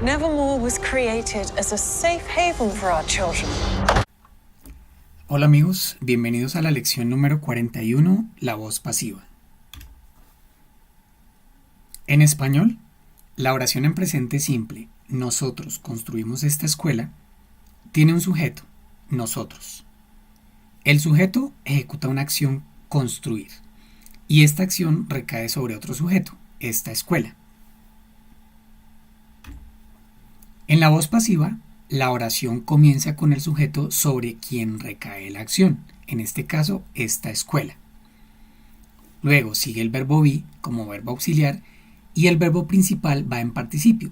Nevermore was created as a safe haven for our children. Hola amigos, bienvenidos a la lección número 41, la voz pasiva. En español, la oración en presente simple, nosotros construimos esta escuela, tiene un sujeto, nosotros. El sujeto ejecuta una acción construir y esta acción recae sobre otro sujeto, esta escuela. En la voz pasiva, la oración comienza con el sujeto sobre quien recae la acción, en este caso, esta escuela. Luego sigue el verbo be como verbo auxiliar y el verbo principal va en participio,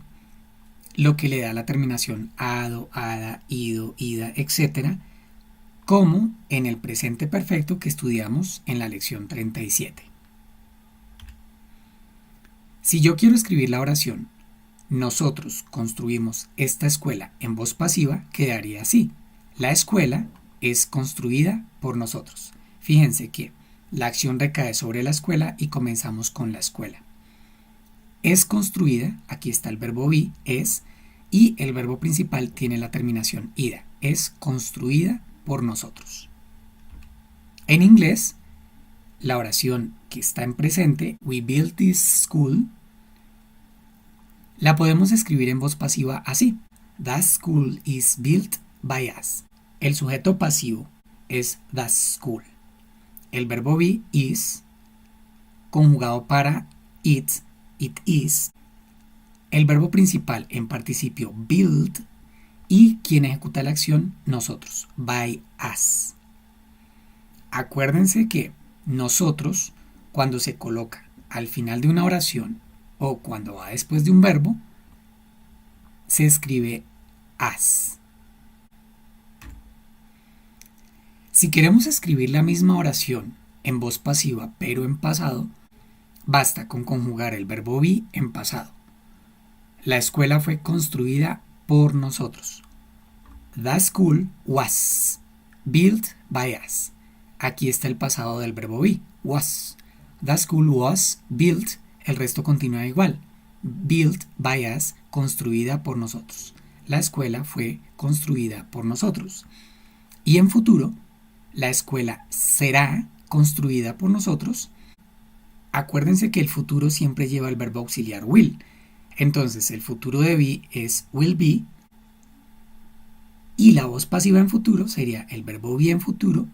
lo que le da la terminación ado, ada, ido, ida, etc., como en el presente perfecto que estudiamos en la lección 37. Si yo quiero escribir la oración nosotros construimos esta escuela en voz pasiva, quedaría así. La escuela es construida por nosotros. Fíjense que la acción recae sobre la escuela y comenzamos con la escuela. Es construida, aquí está el verbo be, es, y el verbo principal tiene la terminación ida. Es construida por nosotros. En inglés, la oración que está en presente, we built this school, la podemos escribir en voz pasiva así. The school is built by us. El sujeto pasivo es the school. El verbo be is, conjugado para it is. El verbo principal en participio build y quien ejecuta la acción nosotros, by us. Acuérdense que nosotros, cuando se coloca al final de una oración o cuando va después de un verbo, se escribe as. Si queremos escribir la misma oración en voz pasiva pero en pasado, basta con conjugar el verbo be en pasado. La escuela fue construida por nosotros. The school was built by us. Aquí está el pasado del verbo be, was. The school was built. El resto continúa igual. Built by us, construida por nosotros. La escuela fue construida por nosotros. Y en futuro, la escuela será construida por nosotros. Acuérdense que el futuro siempre lleva el verbo auxiliar will. Entonces, el futuro de be es will be. Y la voz pasiva en futuro sería el verbo be en futuro.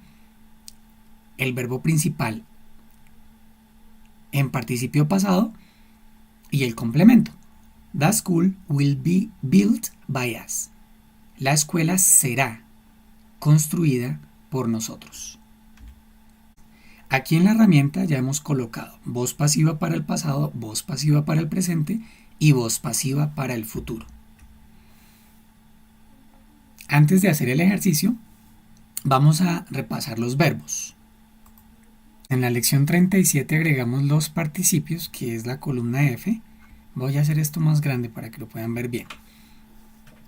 El verbo principal en participio pasado y el complemento. The school will be built by us. La escuela será construida por nosotros. Aquí en la herramienta ya hemos colocado voz pasiva para el pasado, voz pasiva para el presente y voz pasiva para el futuro. Antes de hacer el ejercicio, vamos a repasar los verbos. En la lección 37 agregamos los participios, que es la columna F. Voy a hacer esto más grande para que lo puedan ver bien.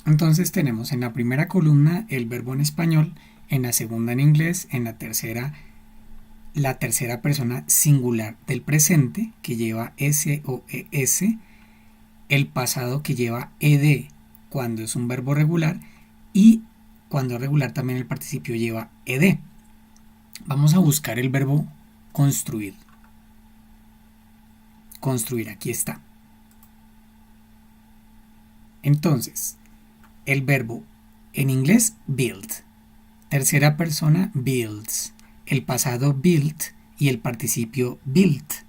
Entonces tenemos en la primera columna el verbo en español, en la segunda en inglés, en la tercera persona singular del presente, que lleva S o ES, el pasado que lleva ED cuando es un verbo regular y cuando es regular también el participio lleva ED. Vamos a buscar el verbo construir. Construir, aquí está. Entonces, el verbo en inglés build, tercera persona builds, el pasado built y el participio built.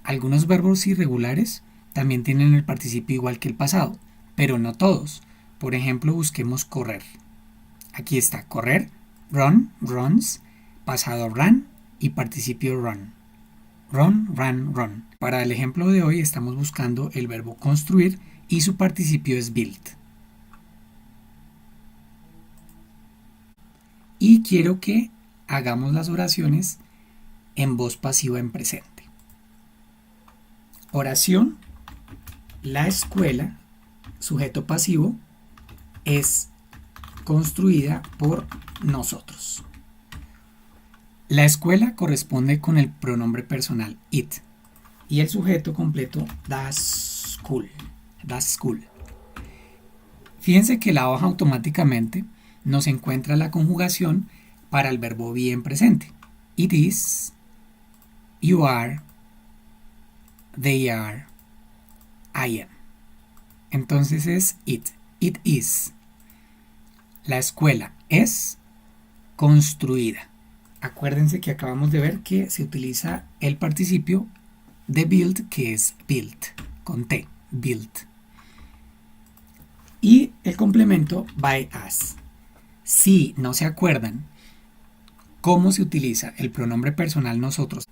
Algunos verbos irregulares también tienen el participio igual que el pasado, pero no todos. Por ejemplo, busquemos correr. Aquí está correr, run, runs, pasado ran y participio run. Run, ran, run. Para el ejemplo de hoy estamos buscando el verbo construir y su participio es built. Y quiero que hagamos las oraciones en voz pasiva en presente. Oración, la escuela, sujeto pasivo, es construida por nosotros. La escuela corresponde con el pronombre personal it y el sujeto completo the school. The school. Fíjense que la hoja automáticamente nos encuentra la conjugación para el verbo be en presente. It is, you are, they are, I am. Entonces es it. It is. La escuela es construida. Acuérdense que acabamos de ver que se utiliza el participio de build, que es built, con T, built. Y el complemento by us. Si no se acuerdan cómo se utiliza el pronombre personal nosotros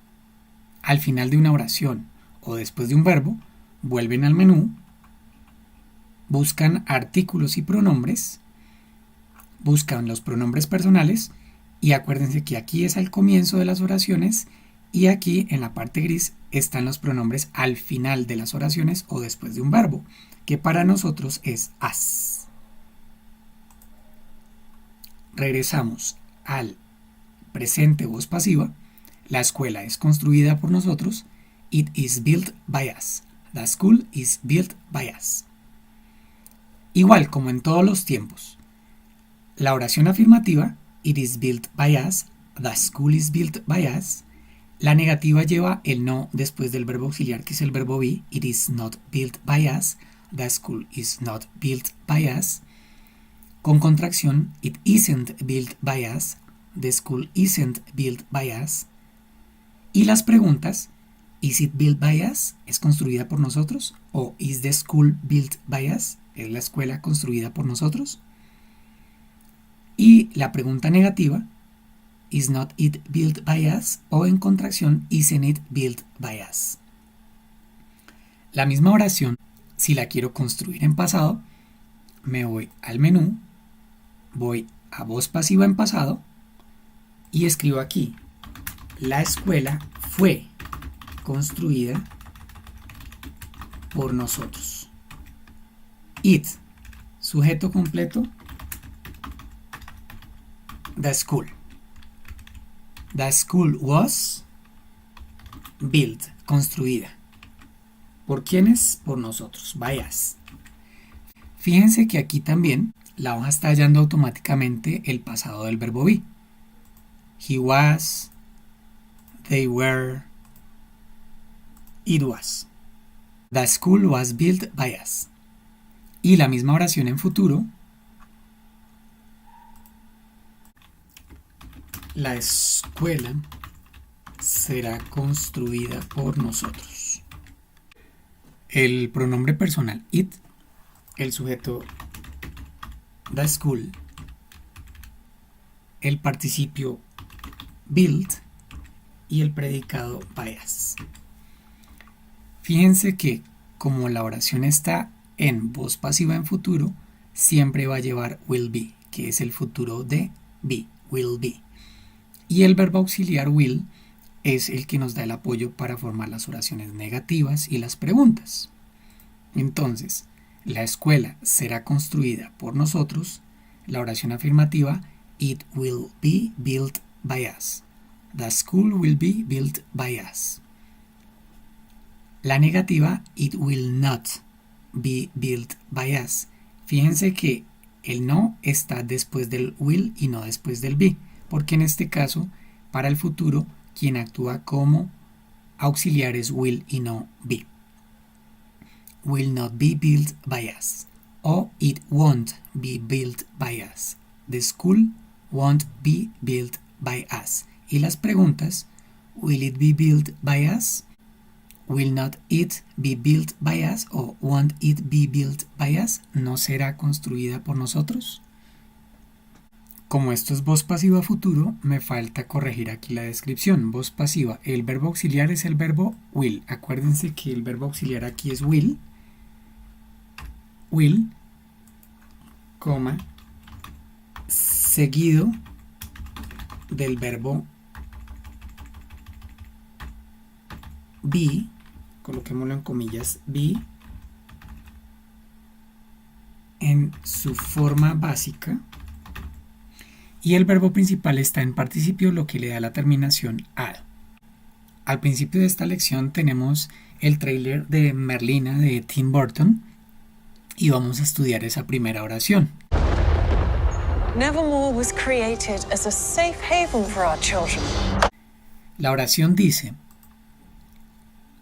al final de una oración o después de un verbo, vuelven al menú, buscan artículos y pronombres, buscan los pronombres personales y acuérdense que aquí es al comienzo de las oraciones y aquí en la parte gris están los pronombres al final de las oraciones o después de un verbo, que para nosotros es us. Regresamos al presente voz pasiva. La escuela es construida por nosotros. It is built by us. The school is built by us. Igual como en todos los tiempos. La oración afirmativa, it is built by us. The school is built by us. La negativa lleva el no después del verbo auxiliar, que es el verbo be. It is not built by us. The school is not built by us. Con contracción, it isn't built by us. The school isn't built by us. Y las preguntas, is it built by us? ¿Es construida por nosotros? ¿O is the school built by us? ¿Es la escuela construida por nosotros? Y la pregunta negativa, is not it built by us? O en contracción, isn't it built by us? La misma oración, si la quiero construir en pasado, me voy al menú, voy a voz pasiva en pasado y escribo aquí, la escuela fue construida por nosotros. It, sujeto completo, the school. The school was built, construida. ¿Por quiénes? Por nosotros, by us. Fíjense que aquí también la hoja está hallando automáticamente el pasado del verbo be. He was, they were, it was. The school was built by us. Y la misma oración en futuro. La escuela será construida por nosotros. El pronombre personal it, el sujeto the school, el participio built y el predicado by us. Fíjense que como la oración está en voz pasiva en futuro, siempre va a llevar will be, que es el futuro de be, will be. Y el verbo auxiliar will es el que nos da el apoyo para formar las oraciones negativas y las preguntas. Entonces, la escuela será construida por nosotros. La oración afirmativa, it will be built by us. The school will be built by us. La negativa, it will not be built by us. Fíjense que el no está después del will y no después del be, porque en este caso, para el futuro, quien actúa como auxiliar es will y no be. Will not be built by us. O it won't be built by us. The school won't be built by us. Y las preguntas, will it be built by us? Will not it be built by us? O won't it be built by us? ¿No será construida por nosotros? Como esto es voz pasiva futuro, me falta corregir aquí la descripción. Voz pasiva, el verbo auxiliar es el verbo will. Acuérdense que el verbo auxiliar aquí es will, coma, seguido del verbo be, coloquémoslo en comillas, be, en su forma básica, y el verbo principal está en participio, lo que le da la terminación ad. Al principio de esta lección tenemos el tráiler de Merlina de Tim Burton, y vamos a estudiar esa primera oración. Nevermore was created as a safe haven for our children. La oración dice: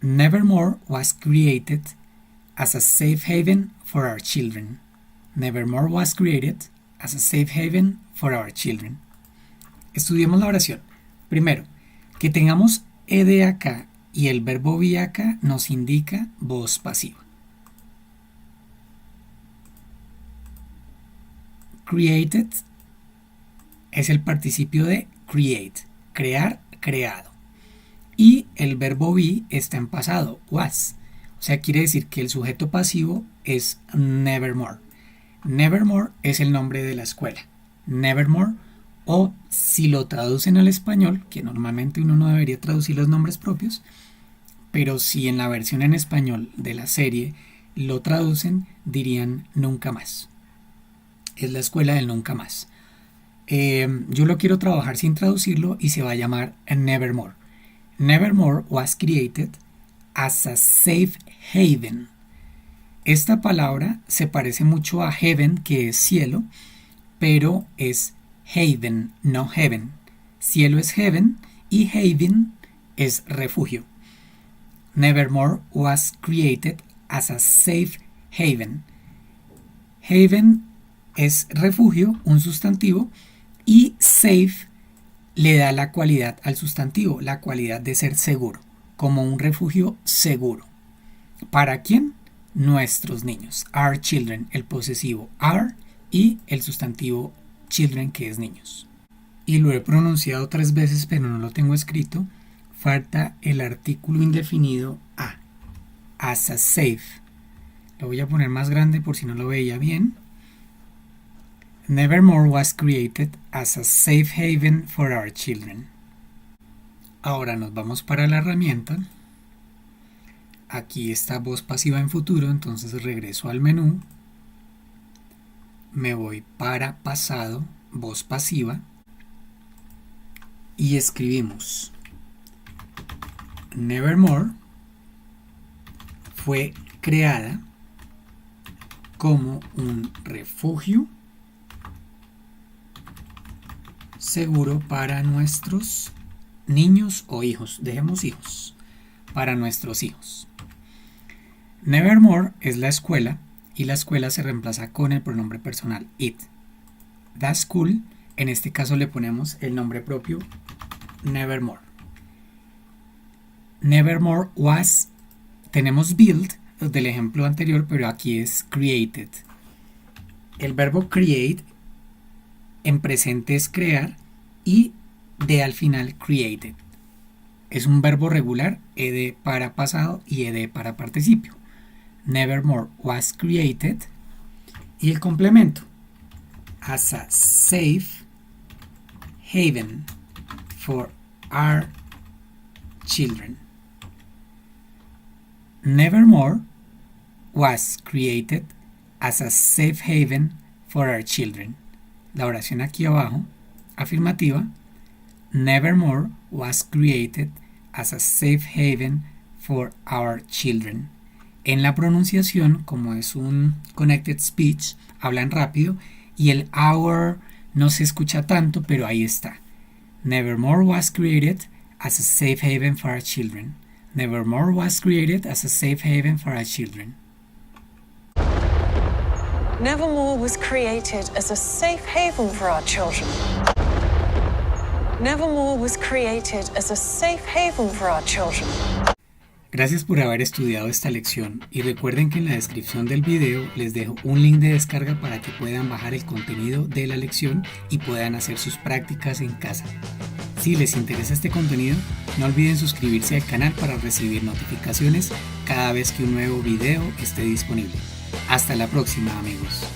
Nevermore was created as a safe haven for our children. Nevermore was created as a safe haven for our children. Estudiemos la oración. Primero, que tengamos ed acá y el verbo be acá nos indica voz pasiva. Created es el participio de create, crear, creado. Y el verbo be está en pasado, was. O sea, quiere decir que el sujeto pasivo es Nevermore. Nevermore es el nombre de la escuela. Nevermore, o si lo traducen al español, que normalmente uno no debería traducir los nombres propios, pero si en la versión en español de la serie lo traducen, dirían nunca más. Es la escuela del nunca más. Yo lo quiero trabajar sin traducirlo y se va a llamar Nevermore. Nevermore was created as a safe haven. Esta palabra se parece mucho a heaven, que es cielo, pero es haven, no heaven. Cielo es heaven y haven es refugio. Nevermore was created as a safe haven. Haven es refugio, un sustantivo, y safe le da la cualidad al sustantivo, la cualidad de ser seguro, como un refugio seguro. ¿Para quién? Nuestros niños. Our children, el posesivo our y el sustantivo children, que es niños. Y lo he pronunciado 3 veces, pero no lo tengo escrito. Falta el artículo indefinido a. As a safe. Lo voy a poner más grande por si no lo veía bien. Nevermore was created as a safe haven for our children. Ahora nos vamos para la herramienta. Aquí está voz pasiva en futuro, entonces regreso al menú. Me voy para pasado, voz pasiva. Y escribimos: Nevermore fue creada como un refugio seguro para nuestros niños o hijos. Dejemos hijos. Para nuestros hijos. Nevermore es la escuela y la escuela se reemplaza con el pronombre personal it. The school, en este caso le ponemos el nombre propio Nevermore. Nevermore was, tenemos build del ejemplo anterior, pero aquí es created. El verbo create en presente es crear y de al final created. Es un verbo regular, ed para pasado y ed para participio. Nevermore was created. Y el complemento: as a safe haven for our children. Nevermore was created as a safe haven for our children. La oración aquí abajo, afirmativa: Nevermore was created as a safe haven for our children. En la pronunciación, como es un connected speech, hablan rápido y el our no se escucha tanto, pero ahí está. Nevermore was created as a safe haven for our children. Nevermore was created as a safe haven for our children. Nevermore was created as a safe haven for our children. Nevermore was created as a safe haven for our children. Gracias por haber estudiado esta lección y recuerden que en la descripción del video les dejo un link de descarga para que puedan bajar el contenido de la lección y puedan hacer sus prácticas en casa. Si les interesa este contenido, no olviden suscribirse al canal para recibir notificaciones cada vez que un nuevo video esté disponible. Hasta la próxima, amigos.